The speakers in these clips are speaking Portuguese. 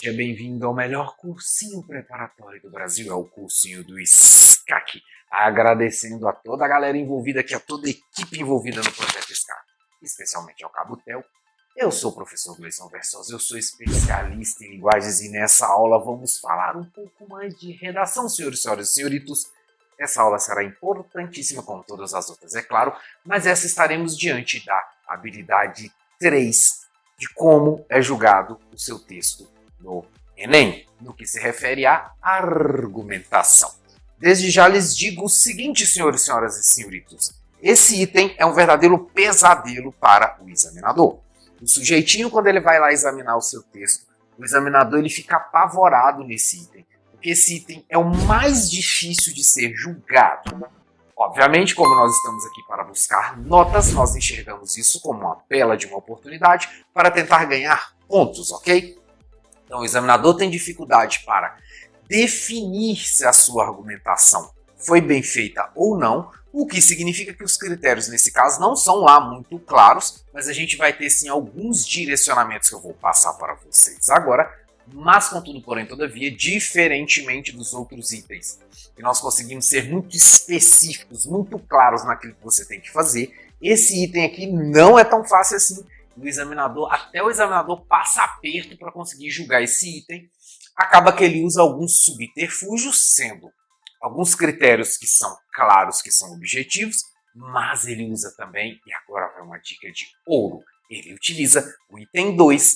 Seja bem-vindo ao melhor cursinho preparatório do Brasil, é o cursinho do SCAC. Agradecendo a toda a galera envolvida aqui, a toda a equipe envolvida no projeto SCAC, especialmente ao Cabo Tel. Eu sou o professor Gleison Versosa, eu sou especialista em linguagens e nessa aula vamos falar um pouco mais de redação, senhores, senhoras e senhoritos. Essa aula será importantíssima como todas as outras, é claro, mas essa estaremos diante da habilidade 3 de como é julgado o seu texto no Enem, no que se refere à argumentação. Desde já lhes digo o seguinte, senhores, senhoras e senhoritos, esse item é um verdadeiro pesadelo para o examinador. O sujeitinho, quando ele vai lá examinar o seu texto, o examinador ele fica apavorado nesse item, porque esse item é o mais difícil de ser julgado. Obviamente, como nós estamos aqui para buscar notas, nós enxergamos isso como uma bela de uma oportunidade para tentar ganhar pontos, ok? Então, o examinador tem dificuldade para definir se a sua argumentação foi bem feita ou não, o que significa que os critérios, nesse caso, não são lá muito claros, mas a gente vai ter, sim, alguns direcionamentos que eu vou passar para vocês agora, mas, contudo, porém, todavia, diferentemente dos outros itens, que nós conseguimos ser muito específicos, muito claros naquilo que você tem que fazer, esse item aqui não é tão fácil assim. O examinador, até o examinador passa aperto para conseguir julgar esse item, acaba que ele usa alguns subterfúgios, sendo alguns critérios que são claros, que são objetivos, mas ele usa também, e agora vai uma dica de ouro, ele utiliza o item 2,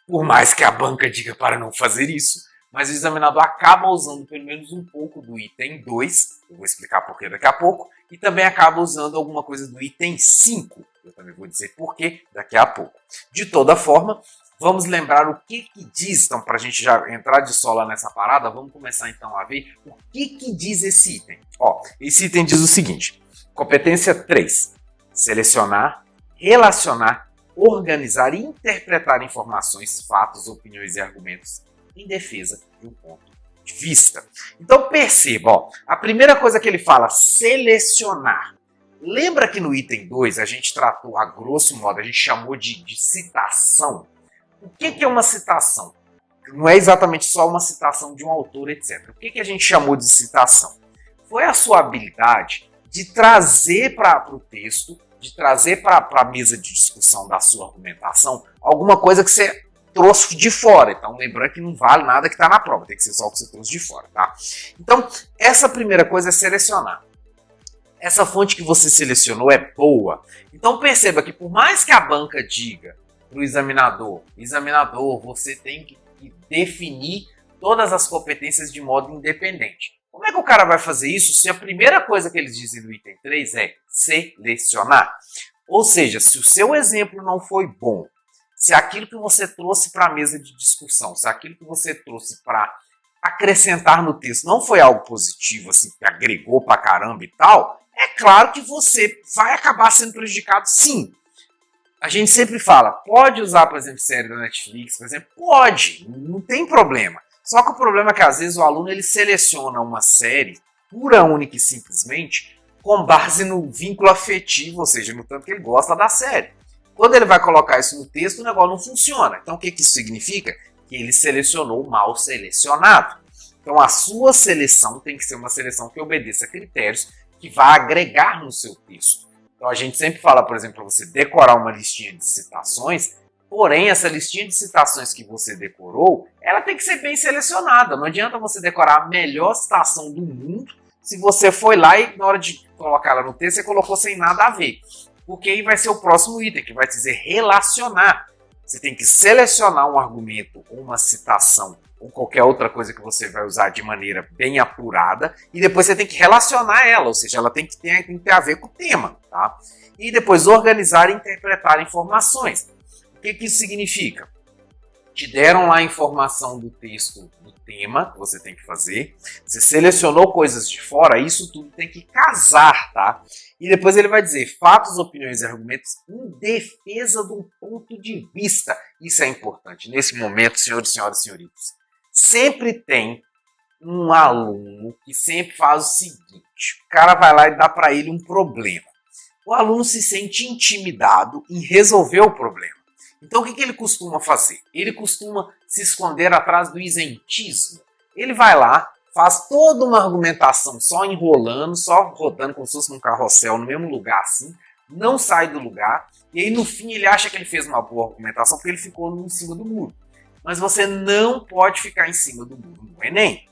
por mais que a banca diga para não fazer isso, mas o examinador acaba usando pelo menos um pouco do item 2, eu vou explicar por que daqui a pouco, e também acaba usando alguma coisa do item 5, eu também vou dizer por que daqui a pouco. De toda forma, vamos lembrar o que diz, então para a gente já entrar de sola nessa parada, vamos começar então a ver o que diz esse item. Ó, esse item diz o seguinte, competência 3, selecionar, relacionar, organizar e interpretar informações, fatos, opiniões e argumentos em defesa de um ponto de vista. Então perceba, ó, a primeira coisa que ele fala, selecionar. Lembra que no item 2 a gente tratou, a grosso modo, a gente chamou de citação? O que é uma citação? Não é exatamente só uma citação de um autor, etc. O que a gente chamou de citação? Foi a sua habilidade de trazer para o texto, de trazer para a mesa de discussão da sua argumentação alguma coisa que você trouxe de fora. Então, lembrando que não vale nada que está na prova, tem que ser só o que você trouxe de fora, tá? Então, essa primeira coisa é selecionar. Essa fonte que você selecionou é boa. Então, perceba que por mais que a banca diga para o examinador, você tem que definir todas as competências de modo independente. Como é que o cara vai fazer isso se a primeira coisa que eles dizem no item 3 é selecionar? Ou seja, se o seu exemplo não foi bom, se aquilo que você trouxe para a mesa de discussão, se aquilo que você trouxe para acrescentar no texto não foi algo positivo, assim, que agregou pra caramba e tal, é claro que você vai acabar sendo prejudicado sim. A gente sempre fala, pode usar, por exemplo, série da Netflix, por exemplo, pode, não tem problema. Só que o problema é que às vezes o aluno ele seleciona uma série pura, única e simplesmente com base no vínculo afetivo, ou seja, no tanto que ele gosta da série. Quando ele vai colocar isso no texto, o negócio não funciona. Então o que isso significa? Que ele selecionou mal selecionado. Então a sua seleção tem que ser uma seleção que obedeça a critérios que vai agregar no seu texto. Então a gente sempre fala, por exemplo, para você decorar uma listinha de citações, porém essa listinha de citações que você decorou, ela tem que ser bem selecionada. Não adianta você decorar a melhor citação do mundo se você foi lá e na hora de colocar ela no texto você colocou sem nada a ver. Porque aí vai ser o próximo item, que vai dizer relacionar. Você tem que selecionar um argumento, ou uma citação, ou qualquer outra coisa que você vai usar de maneira bem apurada, e depois você tem que relacionar ela, ou seja, ela tem que ter a ver com o tema. Tá? E depois organizar e interpretar informações. O que isso significa? Te deram lá a informação do texto, do tema que você tem que fazer, você selecionou coisas de fora, isso tudo tem que casar, tá? E depois ele vai dizer fatos, opiniões e argumentos em defesa de um ponto de vista. Isso é importante. Nesse momento, senhores, senhoras e senhoritos, sempre tem um aluno que sempre faz o seguinte, o cara vai lá e dá para ele um problema. O aluno se sente intimidado em resolver o problema. Então o que ele costuma fazer? Ele costuma se esconder atrás do isentismo. Ele vai lá, faz toda uma argumentação só enrolando, só rodando como se fosse num carrossel no mesmo lugar assim, não sai do lugar, e aí no fim ele acha que ele fez uma boa argumentação porque ele ficou em cima do muro. Mas você não pode ficar em cima do muro no Enem.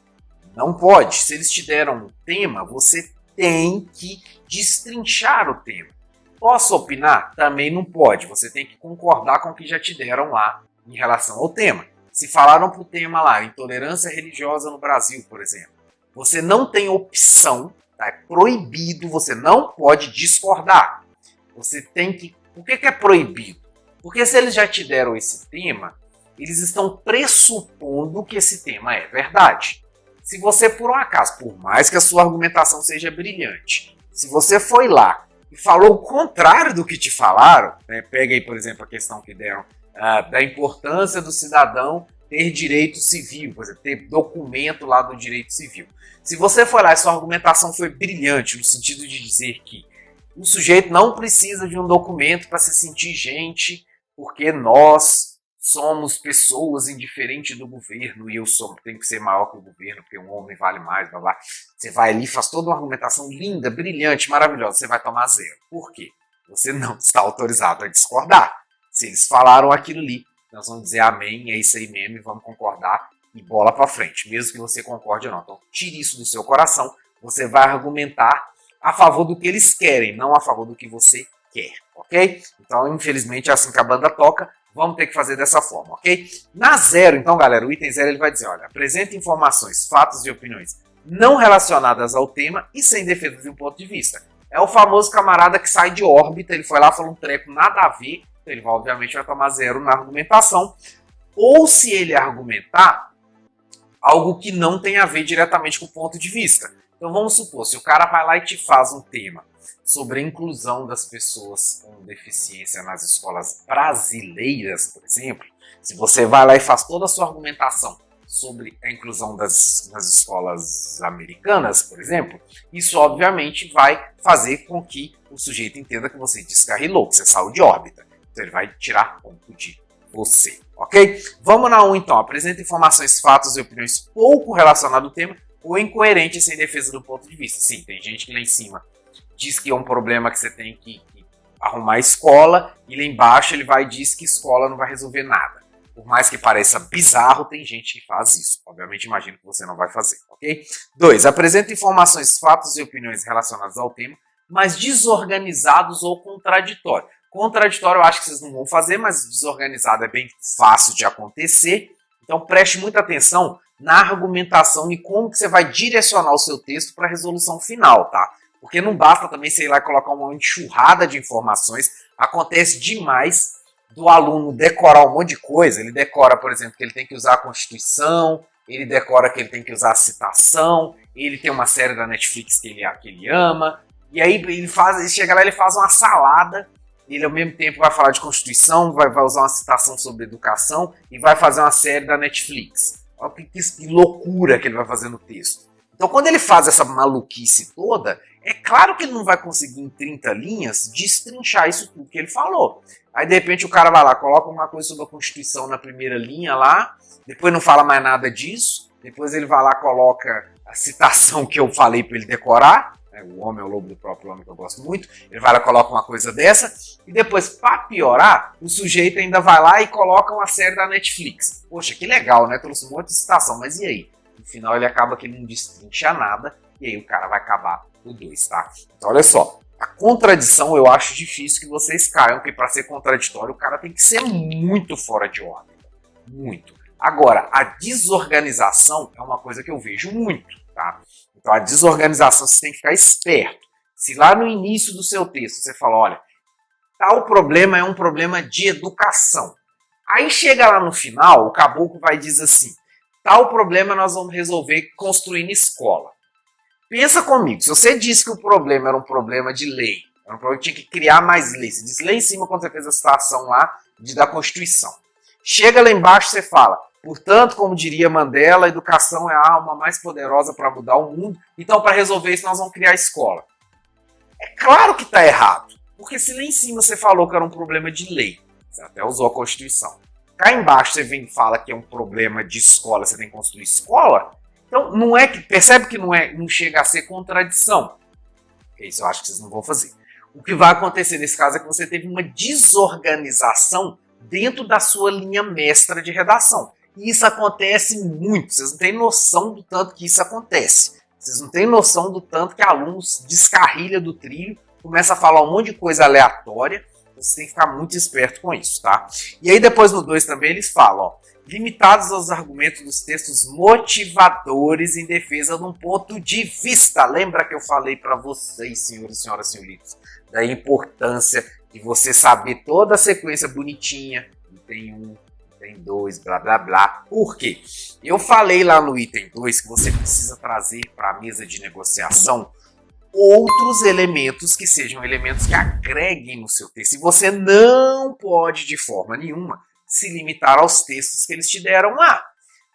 Não pode. Se eles te deram um tema, você tem que destrinchar o tema. Posso opinar? Também não pode. Você tem que concordar com o que já te deram lá em relação ao tema. Se falaram para o tema lá, intolerância religiosa no Brasil, por exemplo, você não tem opção, tá? É proibido, você não pode discordar. Você tem que... Por que é proibido? Porque se eles já te deram esse tema, eles estão pressupondo que esse tema é verdade. Se você, por um acaso, por mais que a sua argumentação seja brilhante, se você foi lá e falou o contrário do que te falaram, né? Pega aí, por exemplo, a questão que deram da importância do cidadão ter direito civil, por exemplo, ter documento lá do direito civil. Se você foi lá e sua argumentação foi brilhante, no sentido de dizer que o sujeito não precisa de um documento para se sentir gente, porque nós somos pessoas indiferentes do governo e eu tenho que ser maior que o governo porque um homem vale mais, blá blá. Você vai ali, faz toda uma argumentação linda, brilhante, maravilhosa, você vai tomar 0. Por quê? Você não está autorizado a discordar. Se eles falaram aquilo ali, nós vamos dizer amém, é isso aí mesmo e vamos concordar e bola para frente, mesmo que você concorde ou não. Então tire isso do seu coração, você vai argumentar a favor do que eles querem, não a favor do que você quer, ok? Então, infelizmente, é assim que a banda toca. Vamos ter que fazer dessa forma, ok? Na 0, então, galera, o item 0 ele vai dizer, olha, apresenta informações, fatos e opiniões não relacionadas ao tema e sem defesa de um ponto de vista. É o famoso camarada que sai de órbita, ele foi lá, falou um treco nada a ver, então ele obviamente vai tomar 0 na argumentação, ou se ele argumentar algo que não tem a ver diretamente com o ponto de vista. Então vamos supor, se o cara vai lá e te faz um tema sobre a inclusão das pessoas com deficiência nas escolas brasileiras, por exemplo, se você vai lá e faz toda a sua argumentação sobre a inclusão nas escolas americanas, por exemplo, isso obviamente vai fazer com que o sujeito entenda que você descarrilou, que você saiu de órbita. Então ele vai tirar ponto de você, ok? Vamos na 1 então. Apresenta informações, fatos e opiniões pouco relacionados ao tema ou incoerentes sem defesa do ponto de vista. Sim, tem gente que lá em cima diz que é um problema que você tem que arrumar a escola, e lá embaixo ele vai e diz que escola não vai resolver nada. Por mais que pareça bizarro, tem gente que faz isso. Obviamente, imagino que você não vai fazer, ok? 2. Apresenta informações, fatos e opiniões relacionados ao tema, mas desorganizados ou contraditórios. Contraditório eu acho que vocês não vão fazer, mas desorganizado é bem fácil de acontecer. Então preste muita atenção na argumentação e como que você vai direcionar o seu texto para a resolução final, tá? Porque não basta também, sei lá, colocar uma enxurrada de informações. Acontece demais do aluno decorar um monte de coisa. Ele decora, por exemplo, que ele tem que usar a Constituição, ele decora que ele tem que usar a citação, ele tem uma série da Netflix que ele ama, e aí ele chega lá e ele faz uma salada, ele ao mesmo tempo vai falar de Constituição, vai usar uma citação sobre educação e vai fazer uma série da Netflix. Olha que loucura que ele vai fazer no texto. Então quando ele faz essa maluquice toda, é claro que ele não vai conseguir em 30 linhas destrinchar isso tudo que ele falou. Aí de repente o cara vai lá, coloca uma coisa sobre a Constituição na primeira linha lá, depois não fala mais nada disso, depois ele vai lá e coloca a citação que eu falei para ele decorar, né, o homem é o lobo do próprio homem, que eu gosto muito, ele vai lá e coloca uma coisa dessa, e depois, para piorar, o sujeito ainda vai lá e coloca uma série da Netflix. Poxa, que legal, né? Trouxe um monte de citação, mas e aí? No final ele acaba que ele não destrincha nada, e aí o cara vai acabar o 2, tá? Então olha só, a contradição eu acho difícil que vocês caiam, porque para ser contraditório o cara tem que ser muito fora de órbita. Muito. Agora, a desorganização é uma coisa que eu vejo muito, tá? Então a desorganização você tem que ficar esperto. Se lá no início do seu texto você fala, olha, tal problema é um problema de educação. Aí chega lá no final, o caboclo vai dizer assim, tal problema nós vamos resolver construindo escola. Pensa comigo, se você disse que o problema era um problema de lei, era um problema que tinha que criar mais lei, você disse lá em cima quando você fez a citação lá da Constituição. Chega lá embaixo e você fala, portanto, como diria Mandela, a educação é a arma mais poderosa para mudar o mundo, então para resolver isso nós vamos criar a escola. É claro que está errado, porque se lá em cima você falou que era um problema de lei, Você até usou a Constituição. Cá embaixo você vem e fala que é um problema de escola, você tem que construir escola. Então, não é que percebe que não chega a ser contradição. Isso eu acho que vocês não vão fazer. O que vai acontecer nesse caso é que você teve uma desorganização dentro da sua linha mestra de redação. E isso acontece muito. Vocês não têm noção do tanto que isso acontece. Vocês não têm noção do tanto que alunos descarrilham do trilho, começa a falar um monte de coisa aleatória. Você tem que ficar muito esperto com isso, tá? E aí depois no 2 também eles falam, ó, limitados aos argumentos dos textos motivadores em defesa de um ponto de vista. Lembra que eu falei para vocês, senhores e senhoras, senhoritos, da importância de você saber toda a sequência bonitinha. Tem 1, tem 2, blá blá blá. Por quê? Eu falei lá no item 2 que você precisa trazer para a mesa de negociação outros elementos que sejam elementos que agreguem no seu texto. E você não pode, de forma nenhuma, se limitar aos textos que eles te deram lá.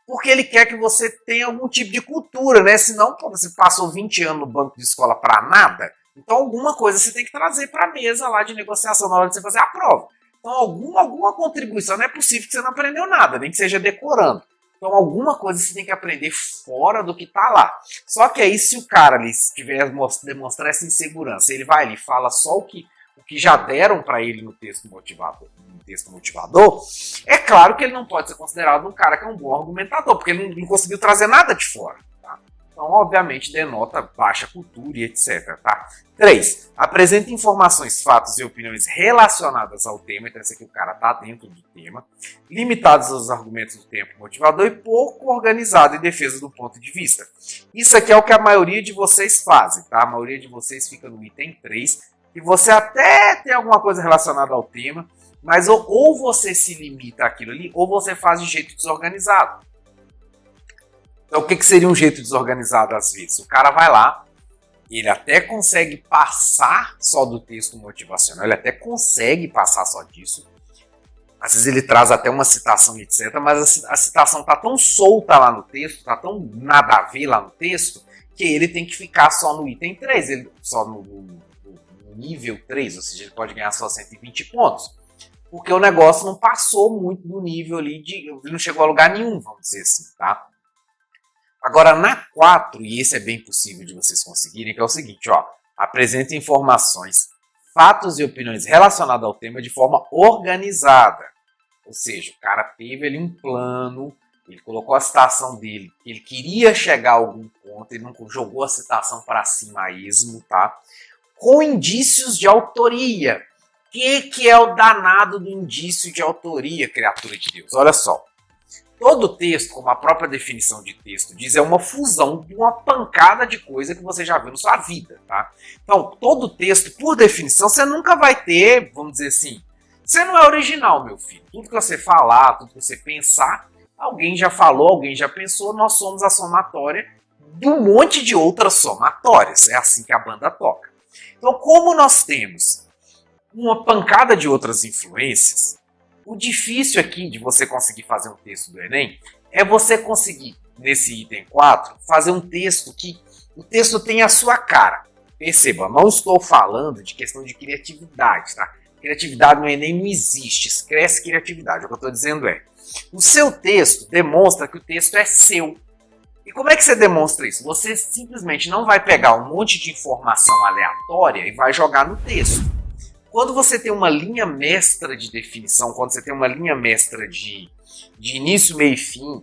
Porque ele quer que você tenha algum tipo de cultura, né? Senão, pô, você passou 20 anos no banco de escola para nada. Então, alguma coisa você tem que trazer para a mesa lá de negociação na hora de você fazer a prova. Então, alguma contribuição. Não é possível que você não aprendeu nada, nem que seja decorando. Então, alguma coisa você tem que aprender fora do que está lá. Só que aí, se o cara ali tiver demonstrar essa insegurança, ele vai ali e fala só o que já deram para ele no texto motivador, é claro que ele não pode ser considerado um cara que é um bom argumentador, porque ele não conseguiu trazer nada de fora. Tá? Então, obviamente, denota baixa cultura e etc. Tá? 3. Apresenta informações, fatos e opiniões relacionadas ao tema. Então, esse aqui o cara está dentro do tema. Limitados aos argumentos do tempo motivador e pouco organizado em defesa do ponto de vista. Isso aqui é o que a maioria de vocês fazem. Tá? A maioria de vocês fica no item 3. E você até tem alguma coisa relacionada ao tema, mas ou você se limita àquilo ali, ou você faz de jeito desorganizado. Então, o que seria um jeito desorganizado às vezes? O cara vai lá, ele até consegue passar só do texto motivacional, ele até consegue passar só disso. Às vezes ele traz até uma citação, etc. Mas a citação está tão solta lá no texto, está tão nada a ver lá no texto, que ele tem que ficar só no item 3, só no nível 3, ou seja, ele pode ganhar só 120 pontos. Porque o negócio não passou muito do nível ali, não chegou a lugar nenhum, vamos dizer assim, tá? Agora, na 4, e esse é bem possível de vocês conseguirem, que é o seguinte, ó, apresenta informações, fatos e opiniões relacionados ao tema de forma organizada. Ou seja, o cara teve ali um plano, ele colocou a citação dele, ele queria chegar a algum ponto, ele não jogou a citação para cima a esmo, tá? Com indícios de autoria. O que é o danado do indício de autoria, criatura de Deus? Olha só. Todo texto, como a própria definição de texto diz, é uma fusão de uma pancada de coisa que você já viu na sua vida, tá? Então, todo texto, por definição, você nunca vai ter, vamos dizer assim, você não é original, meu filho. Tudo que você falar, tudo que você pensar, alguém já falou, alguém já pensou, nós somos a somatória de um monte de outras somatórias. É assim que a banda toca. Então, como nós temos uma pancada de outras influências, o difícil aqui de você conseguir fazer um texto do Enem é você conseguir, nesse item 4, fazer um texto que o texto tenha a sua cara. Perceba, não estou falando de questão de criatividade, tá? Criatividade no Enem não existe, esquece criatividade. O que eu estou dizendo é, o seu texto demonstra que o texto é seu. E como é que você demonstra isso? Você simplesmente não vai pegar um monte de informação aleatória e vai jogar no texto. Quando você tem uma linha mestra de definição, quando você tem uma linha mestra de início, meio e fim,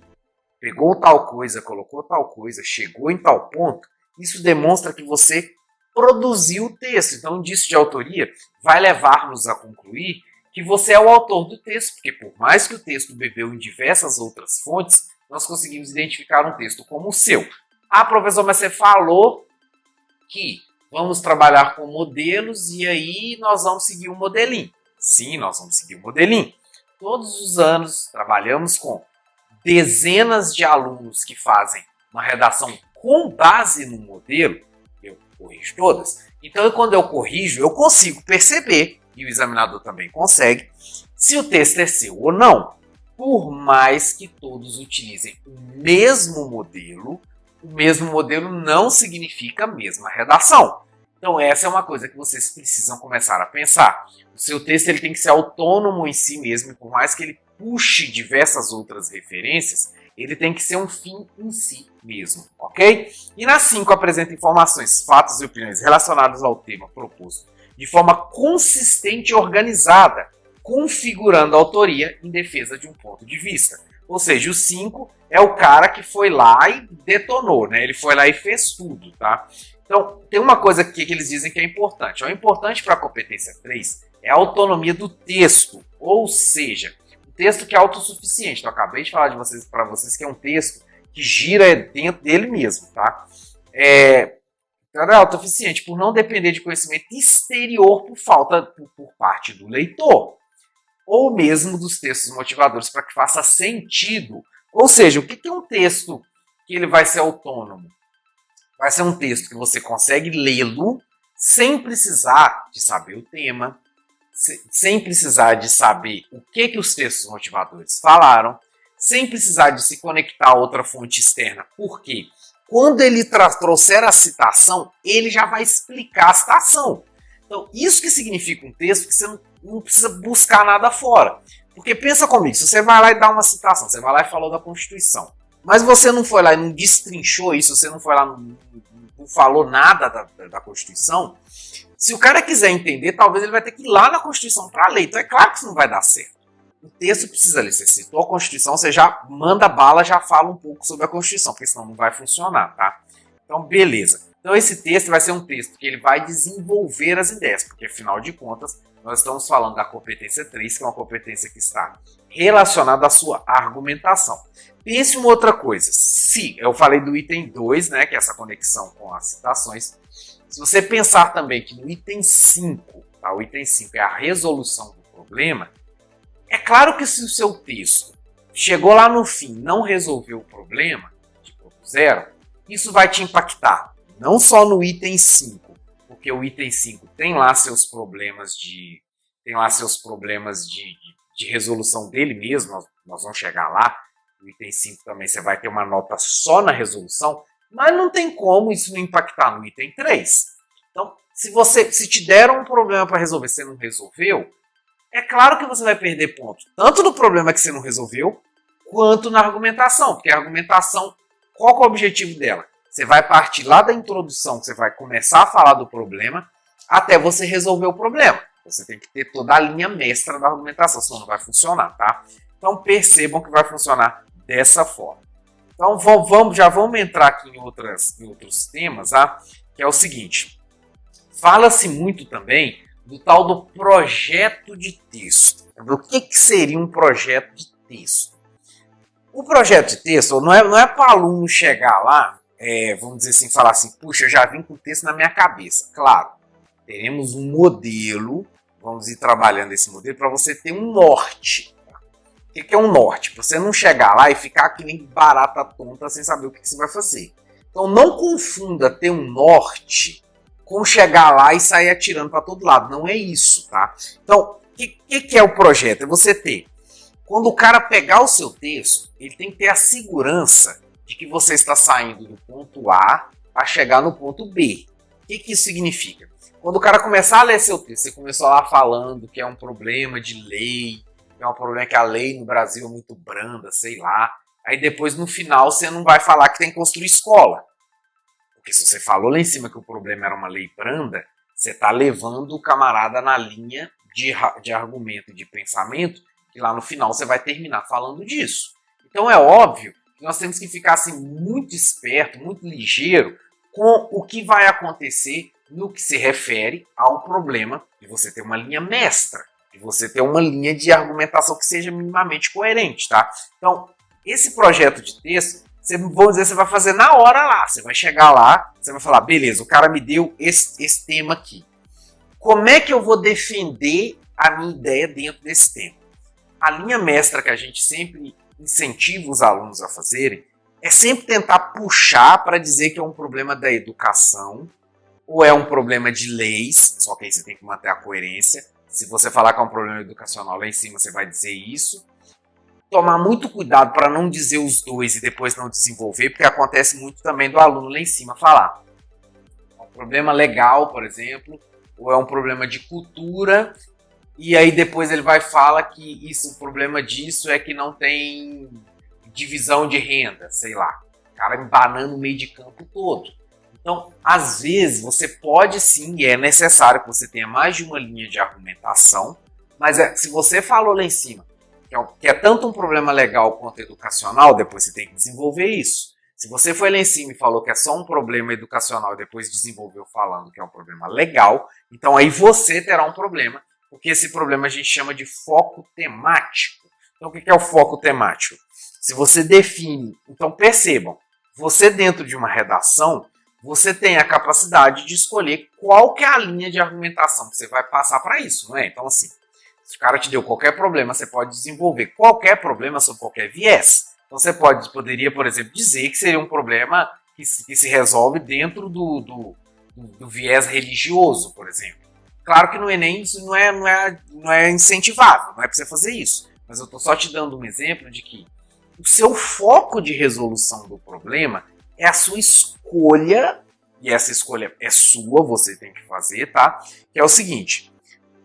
pegou tal coisa, colocou tal coisa, chegou em tal ponto, isso demonstra que você produziu o texto. Então, o indício de autoria vai levar-nos a concluir que você é o autor do texto, porque por mais que o texto bebeu em diversas outras fontes, nós conseguimos identificar um texto como o seu. Ah, professor, mas você falou que vamos trabalhar com modelos e aí nós vamos seguir um modelinho. Sim, nós vamos seguir um modelinho. Todos os anos trabalhamos com dezenas de alunos que fazem uma redação com base no modelo. Eu corrijo todas. Então, quando eu corrijo, eu consigo perceber, e o examinador também consegue, se o texto é seu ou não. Por mais que todos utilizem o mesmo modelo não significa a mesma redação. Então essa é uma coisa que vocês precisam começar a pensar. O seu texto ele tem que ser autônomo em si mesmo, e por mais que ele puxe diversas outras referências, ele tem que ser um fim em si mesmo, ok? E na 5 apresenta informações, fatos e opiniões relacionados ao tema proposto de forma consistente e organizada, configurando a autoria em defesa de um ponto de vista. Ou seja, o 5 é o cara que foi lá e detonou, né? Ele foi lá e fez tudo, tá? Então, tem uma coisa aqui que eles dizem que é importante. O importante para a competência 3 é a autonomia do texto, ou seja, um texto que é autossuficiente. Então, eu acabei de falar para vocês que é um texto que gira dentro dele mesmo, tá? Então, é autossuficiente por não depender de conhecimento exterior por parte do leitor, ou mesmo dos textos motivadores para que faça sentido. Ou seja, o que é um texto que ele vai ser autônomo? Vai ser um texto que você consegue lê-lo sem precisar de saber o tema, sem precisar de saber o que os textos motivadores falaram, sem precisar de se conectar a outra fonte externa. Por quê? Quando ele trouxer a citação, ele já vai explicar a citação. Então, isso que significa um texto que você não precisa buscar nada fora. Porque pensa comigo, se você vai lá e dá uma citação, você vai lá e falou da Constituição, mas você não foi lá e não destrinchou isso, você não foi lá não falou nada da Constituição, se o cara quiser entender, talvez ele vai ter que ir lá na Constituição para ler. Então é claro que isso não vai dar certo. O texto precisa ler. Você citou a Constituição, você já manda bala, já fala um pouco sobre a Constituição, porque senão não vai funcionar, tá? Então, beleza. Então esse texto vai ser um texto que ele vai desenvolver as ideias, porque afinal de contas, nós estamos falando da competência 3, que é uma competência que está relacionada à sua argumentação. Pense uma outra coisa. Se eu falei do item 2, né, que é essa conexão com as citações, se você pensar também que no item 5, tá, o item 5 é a resolução do problema, é claro que se o seu texto chegou lá no fim e não resolveu o problema, de ponto zero, isso vai te impactar. Não só no item 5, porque o item 5 tem lá seus problemas de resolução dele mesmo, nós vamos chegar lá. No item 5 também você vai ter uma nota só na resolução, mas não tem como isso não impactar no item 3. Então, se te deram um problema para resolver e você não resolveu, é claro que você vai perder pontos, tanto no problema que você não resolveu, quanto na argumentação, porque a argumentação, qual que é o objetivo dela? Você vai partir lá da introdução, que você vai começar a falar do problema, até você resolver o problema. Você tem que ter toda a linha mestra da argumentação, senão não vai funcionar, tá? Então percebam que vai funcionar dessa forma. Então já vamos entrar aqui em outros temas, tá? Que é o seguinte. Fala-se muito também do tal do projeto de texto. Do que seria um projeto de texto? O projeto de texto não é para o aluno chegar lá, vamos dizer assim, falar assim, puxa, eu já vim com o texto na minha cabeça. Claro, teremos um modelo, vamos ir trabalhando esse modelo para você ter um norte. O que é um norte? Para você não chegar lá e ficar que nem barata tonta sem saber o que você vai fazer. Então não confunda ter um norte com chegar lá e sair atirando para todo lado. Não é isso, tá? Então, o que é o projeto? É você ter. Quando o cara pegar o seu texto, ele tem que ter a segurança de que você está saindo do ponto A para chegar no ponto B. O que isso significa? Quando o cara começar a ler seu texto, você começou lá falando que é um problema de lei, que é um problema que a lei no Brasil é muito branda, sei lá. Aí depois, no final, você não vai falar que tem que construir escola. Porque se você falou lá em cima que o problema era uma lei branda, você está levando o camarada na linha de argumento, de pensamento, que lá no final você vai terminar falando disso. Então é óbvio que nós temos que ficar assim, muito esperto, muito ligeiro com o que vai acontecer no que se refere ao problema de você ter uma linha mestra, de você ter uma linha de argumentação que seja minimamente coerente, tá? Então, esse projeto de texto, vamos dizer, você vai fazer na hora lá. Você vai chegar lá, você vai falar, beleza, o cara me deu esse tema aqui. Como é que eu vou defender a minha ideia dentro desse tema? A linha mestra que a gente sempre incentiva os alunos a fazerem é sempre tentar puxar para dizer que é um problema da educação ou é um problema de leis, só que aí você tem que manter a coerência. Se você falar que é um problema educacional lá em cima, você vai dizer isso. Tomar muito cuidado para não dizer os dois e depois não desenvolver, porque acontece muito também do aluno lá em cima falar. É um problema legal, por exemplo, ou é um problema de cultura, e aí depois ele vai falar que o problema disso é que não tem divisão de renda, sei lá. O cara embanando o meio de campo todo. Então, às vezes, você pode sim, e é necessário que você tenha mais de uma linha de argumentação, mas se você falou lá em cima que é tanto um problema legal quanto educacional, depois você tem que desenvolver isso. Se você foi lá em cima e falou que é só um problema educacional e depois desenvolveu falando que é um problema legal, então aí você terá um problema, porque esse problema a gente chama de foco temático. Então o que é o foco temático? Se você define, então percebam, você dentro de uma redação, você tem a capacidade de escolher qual que é a linha de argumentação que você vai passar para isso, não é? Então assim, se o cara te deu qualquer problema, você pode desenvolver qualquer problema sobre qualquer viés. Então você poderia, por exemplo, dizer que seria um problema que se resolve dentro do viés religioso, por exemplo. Claro que não é nem isso, não é incentivável, não é para você fazer isso. Mas eu estou só te dando um exemplo de que o seu foco de resolução do problema é a sua escolha, e essa escolha é sua, você tem que fazer, tá? Que é o seguinte: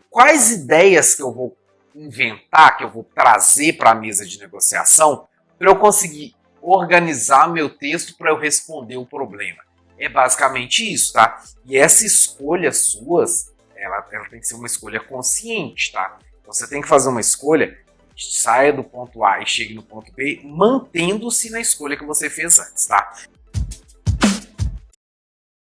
quais ideias que eu vou inventar, que eu vou trazer para a mesa de negociação, para eu conseguir organizar meu texto para eu responder o problema? É basicamente isso, tá? E essa escolha sua, ela tem que ser uma escolha consciente, tá? Você tem que fazer uma escolha que saia do ponto A e chegue no ponto B, mantendo-se na escolha que você fez antes, tá?